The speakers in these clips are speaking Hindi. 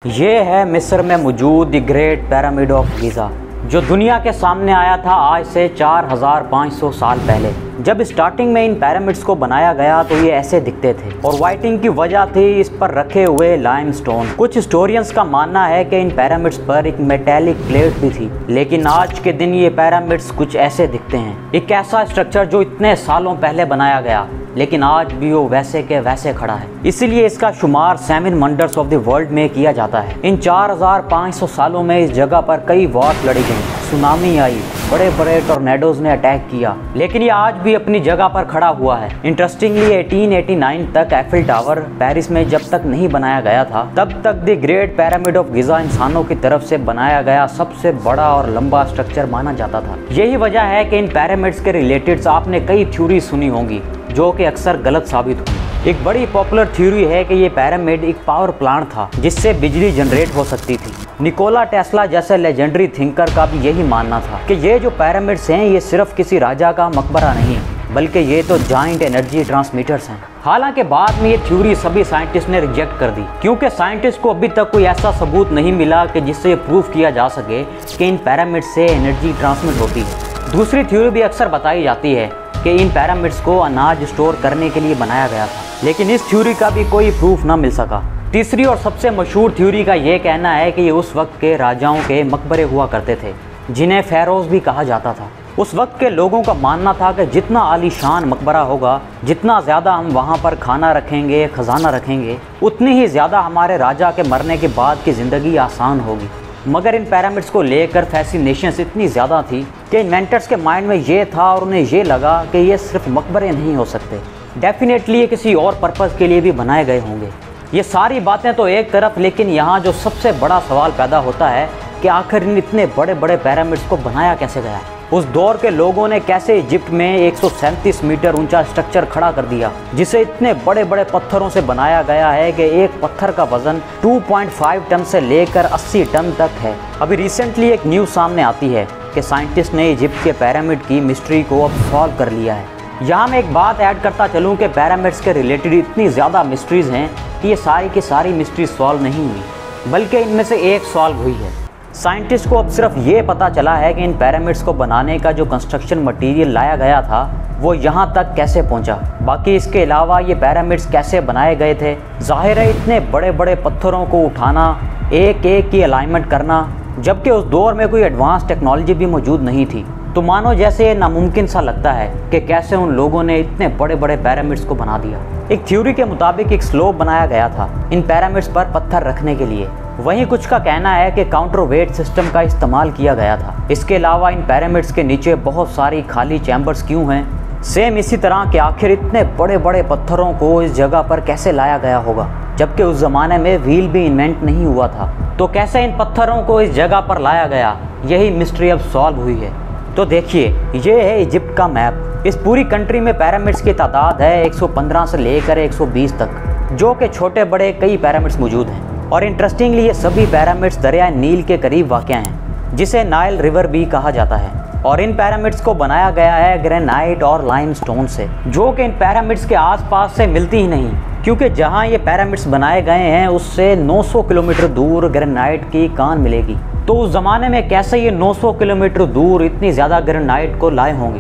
ये है मिस्र में मौजूद the great pyramid of Giza, जो दुनिया के सामने आया था आज से 4500 साल पहले। जब स्टार्टिंग में इन पिरामिड्स को बनाया गया तो ये ऐसे दिखते थे और वाइटिंग की वजह थी इस पर रखे हुए लाइमस्टोन। कुछ हिस्टोरियंस का मानना है कि इन पिरामिड्स पर एक मेटेलिक प्लेट भी थी, लेकिन आज के दिन ये पिरामिड्स कुछ ऐसे दिखते हैं। एक ऐसा स्ट्रक्चर जो इतने सालों पहले बनाया गया लेकिन आज भी वो वैसे के वैसे खड़ा है, इसीलिए इसका शुमार 7 वंडर्स ऑफ द वर्ल्ड में किया जाता है। इन 4500 सालों में इस जगह पर कई वॉर लड़ी गई, सुनामी आई, बड़े बड़े टॉर्नेडोज ने अटैक किया, लेकिन ये आज भी अपनी जगह पर खड़ा हुआ है। इंटरेस्टिंगली 1889 तक एफिल टावर पेरिस में जब तक नहीं बनाया गया था, तब तक the great pyramid of Giza इंसानों की तरफ से बनाया गया सबसे बड़ा और लंबा स्ट्रक्चर माना जाता था। यही वजह है कि इन पिरामिड्स के रिलेटेड आपने कई थ्योरी सुनी होंगी जो कि अक्सर गलत साबित हुई। एक बड़ी पॉपुलर थ्योरी है कि ये पिरामिड एक पावर प्लांट था जिससे बिजली जनरेट हो सकती थी। निकोला टेस्ला जैसे लेजेंडरी थिंकर का भी यही मानना था कि ये जो पिरामिड्स हैं ये सिर्फ किसी राजा का मकबरा नहीं, बल्कि ये तो जाइंट एनर्जी ट्रांसमीटर्स हैं। हालांकि बाद में ये थ्योरी सभी साइंटिस्ट ने रिजेक्ट कर दी, क्योंकि साइंटिस्ट को अभी तक कोई ऐसा सबूत नहीं मिला कि जिससे ये प्रूफ किया जा सके कि इन पिरामिड्स से एनर्जी ट्रांसमिट होती है। दूसरी थ्योरी भी अक्सर बताई जाती है कि इन पिरामिड्स को अनाज स्टोर करने के लिए बनाया गया था, लेकिन इस थ्योरी का भी कोई प्रूफ न मिल सका। तीसरी और सबसे मशहूर थ्योरी का ये कहना है कि ये उस वक्त के राजाओं के मकबरे हुआ करते थे, जिन्हें फेरोज भी कहा जाता था। उस वक्त के लोगों का मानना था कि जितना आलीशान मकबरा होगा, जितना ज़्यादा हम वहाँ पर खाना रखेंगे, खजाना रखेंगे, उतनी ही ज़्यादा हमारे राजा के मरने के बाद की ज़िंदगी आसान होगी। मगर इन पिरामिड्स को लेकर फैसिनेशंस इतनी ज़्यादा थी कि इन्वेंटर्स के माइंड में ये था और उन्हें ये लगा कि ये सिर्फ मकबरे नहीं हो सकते, डेफिनेटली ये किसी और पर्पज़ के लिए भी बनाए गए होंगे। ये सारी बातें तो एक तरफ, लेकिन यहाँ जो सबसे बड़ा सवाल पैदा होता है कि आखिर इन इतने बड़े बड़े पिरामिड्स को बनाया कैसे गया। उस दौर के लोगों ने कैसे इजिप्ट में 137 मीटर ऊंचा स्ट्रक्चर खड़ा कर दिया, जिसे इतने बड़े बड़े पत्थरों से बनाया गया है कि एक पत्थर का वजन 2.5 टन से लेकर 80 टन तक है। अभी रिसेंटली एक न्यूज़ सामने आती है कि साइंटिस्ट ने इजिप्ट के पिरामिड की मिस्ट्री को अब सॉल्व कर लिया है। यहाँ मैं एक बात ऐड करता चलूँ कि पिरामिड्स के रिलेटेड इतनी ज़्यादा मिस्ट्रीज़ हैं कि ये सारी की सारी मिस्ट्री सॉल्व नहीं हुई, बल्कि इनमें से एक सॉल्व हुई है। साइंटिस्ट को अब सिर्फ ये पता चला है कि इन पिरामिड्स को बनाने का जो कंस्ट्रक्शन मटेरियल लाया गया था वो यहाँ तक कैसे पहुँचा। बाकी इसके अलावा ये पिरामिड्स कैसे बनाए गए थे, जाहिर है इतने बड़े बड़े पत्थरों को उठाना, एक एक की अलाइनमेंट करना, जबकि उस दौर में कोई एडवांस टेक्नोलॉजी भी मौजूद नहीं थी, तो मानो जैसे नामुमकिन सा लगता है कि कैसे उन लोगों ने इतने बड़े बड़े पिरामिड्स को बना दिया। एक थ्योरी के मुताबिक एक स्लोप बनाया गया था इन पिरामिड्स पर पत्थर रखने के लिए। वहीं कुछ का कहना है कि काउंटर वेट सिस्टम का इस्तेमाल किया गया था। इसके अलावा इन पिरामिड्स के नीचे बहुत सारी खाली चैम्बर्स क्यों हैं, सेम इसी तरह कि आखिर इतने बड़े बड़े पत्थरों को इस जगह पर कैसे लाया गया होगा, जबकि उस ज़माने में व्हील भी इन्वेंट नहीं हुआ था। तो कैसे इन पत्थरों को इस जगह पर लाया गया, यही मिस्ट्री अब सॉल्व हुई है। तो देखिए, ये है इजिप्ट का मैप। इस पूरी कंट्री में पिरामिड्स की तादाद है 115 से लेकर 120 तक, जो कि छोटे बड़े कई पिरामिड्स मौजूद हैं। और इंटरेस्टिंगली ये सभी पिरामिड्स दरिया नील के करीब वाक़ हैं, जिसे नाइल रिवर भी कहा जाता है। और इन पिरामिड्स को बनाया गया है ग्रेनाइट और लाइमस्टोन से, जो कि इन पिरामिड्स के आसपास से मिलती ही नहीं, क्योंकि जहां ये पिरामिड्स बनाए गए हैं उससे 900 किलोमीटर दूर ग्रेनाइट की कान मिलेगी। तो उस ज़माने में कैसे ये 900 किलोमीटर दूर इतनी ज़्यादा ग्रेनाइट को लाए होंगे।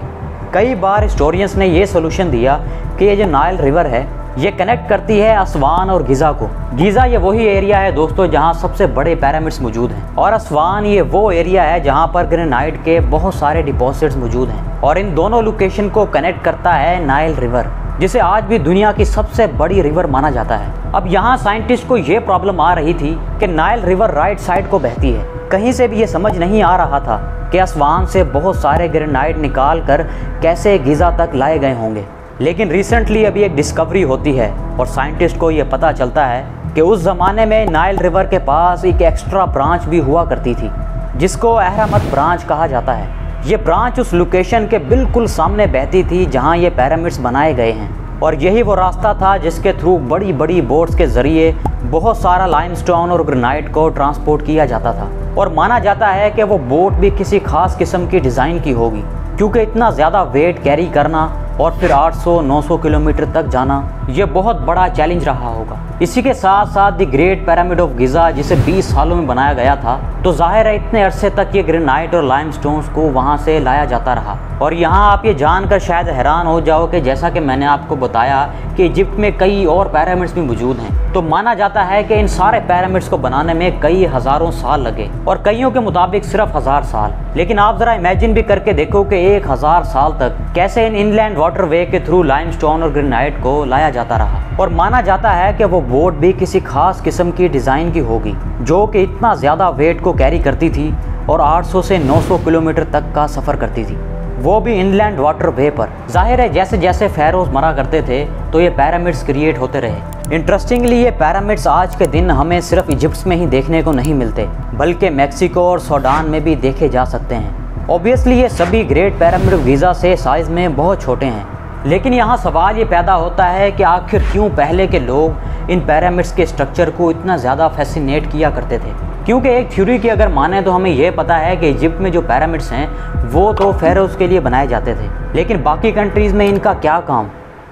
कई बार हिस्टोरियंस ने ये सोल्यूशन दिया कि ये जो नाइल रिवर है ये कनेक्ट करती है असवान और गीज़ा को। गीज़ा ये वही एरिया है दोस्तों जहाँ सबसे बड़े पिरामिड्स मौजूद हैं, और असवान ये वो एरिया है जहाँ पर ग्रेनाइट के बहुत सारे डिपॉजिट्स मौजूद हैं। और इन दोनों लोकेशन को कनेक्ट करता है नाइल रिवर, जिसे आज भी दुनिया की सबसे बड़ी रिवर माना जाता है। अब यहाँ साइंटिस्ट को ये प्रॉब्लम आ रही थी कि नाइल रिवर राइट साइड को बहती है। कहीं से भी ये समझ नहीं आ रहा था कि असवान से बहुत सारे ग्रेनाइट निकाल कर कैसे गीज़ा तक लाए गए होंगे। लेकिन रिसेंटली अभी एक डिस्कवरी होती है और साइंटिस्ट को ये पता चलता है कि उस ज़माने में नाइल रिवर के पास एक एक्स्ट्रा ब्रांच भी हुआ करती थी, जिसको अहरमत ब्रांच कहा जाता है। ये ब्रांच उस लोकेशन के बिल्कुल सामने बहती थी जहाँ ये पिरामिड्स बनाए गए हैं, और यही वो रास्ता था जिसके थ्रू बड़ी बड़ी बोट्स के ज़रिए बहुत सारा लाइमस्टोन और ग्रेनाइट को ट्रांसपोर्ट किया जाता था। और माना जाता है कि वो बोट भी किसी खास किस्म की डिज़ाइन की होगी, क्योंकि इतना ज़्यादा वेट कैरी करना और फिर 800-900 किलोमीटर तक जाना, ये बहुत बड़ा चैलेंज रहा होगा। इसी के साथ साथ the great pyramid of Giza जिसे 20 सालों में बनाया गया था, तो जाहिर है इतने अरसे तक ये ग्रेनाइट और लाइमस्टोन्स को वहाँ से लाया जाता रहा। और यहाँ आप ये जानकर शायद हैरान हो जाओ कि जैसा कि मैंने आपको बताया कि इजिप्ट में कई और पिरामिड्स भी मौजूद हैं, तो माना जाता है कि इन सारे पिरामिड्स को बनाने में कई हज़ारों साल लगे और कईयों के मुताबिक सिर्फ 1000 साल। लेकिन आप ज़रा इमेजिन भी करके देखो कि 1000 साल तक कैसे इन इनलैंड वाटरवे के थ्रू लाइमस्टोन और ग्रेनाइट को लाया जाता रहा। और माना जाता है कि वो बोट भी किसी खास किस्म की डिज़ाइन की होगी जो कि इतना ज़्यादा वेट को कैरी करती थी और 800 से 900 किलोमीटर तक का सफ़र करती थी, वो भी इनलैंड वाटरवे पर। जाहिर है जैसे जैसे फ़ैरोज़ मरा करते थे तो ये पिरामिड्स क्रिएट होते रहे। इंटरेस्टिंगली ये पिरामिड्स आज के दिन हमें सिर्फ इजिप्ट में ही देखने को नहीं मिलते, बल्कि मैक्सिको और सूडान में भी देखे जा सकते हैं। ऑब्वियसली ये सभी ग्रेट पिरामिड ऑफ गिज़ा से साइज़ में बहुत छोटे हैं, लेकिन यहाँ सवाल ये पैदा होता है कि आखिर क्यों पहले के लोग इन पिरामिड्स के स्ट्रक्चर को इतना ज़्यादा फैसिनेट किया करते थे। क्योंकि एक थ्योरी की अगर माने तो हमें यह पता है कि इजिप्ट में जो पिरामिड्स हैं वो तो फ़ैरोज़ के लिए बनाए जाते थे, लेकिन बाकी कंट्रीज़ में इनका क्या काम,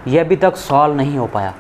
यह अभी तक सॉल्व नहीं हो पाया।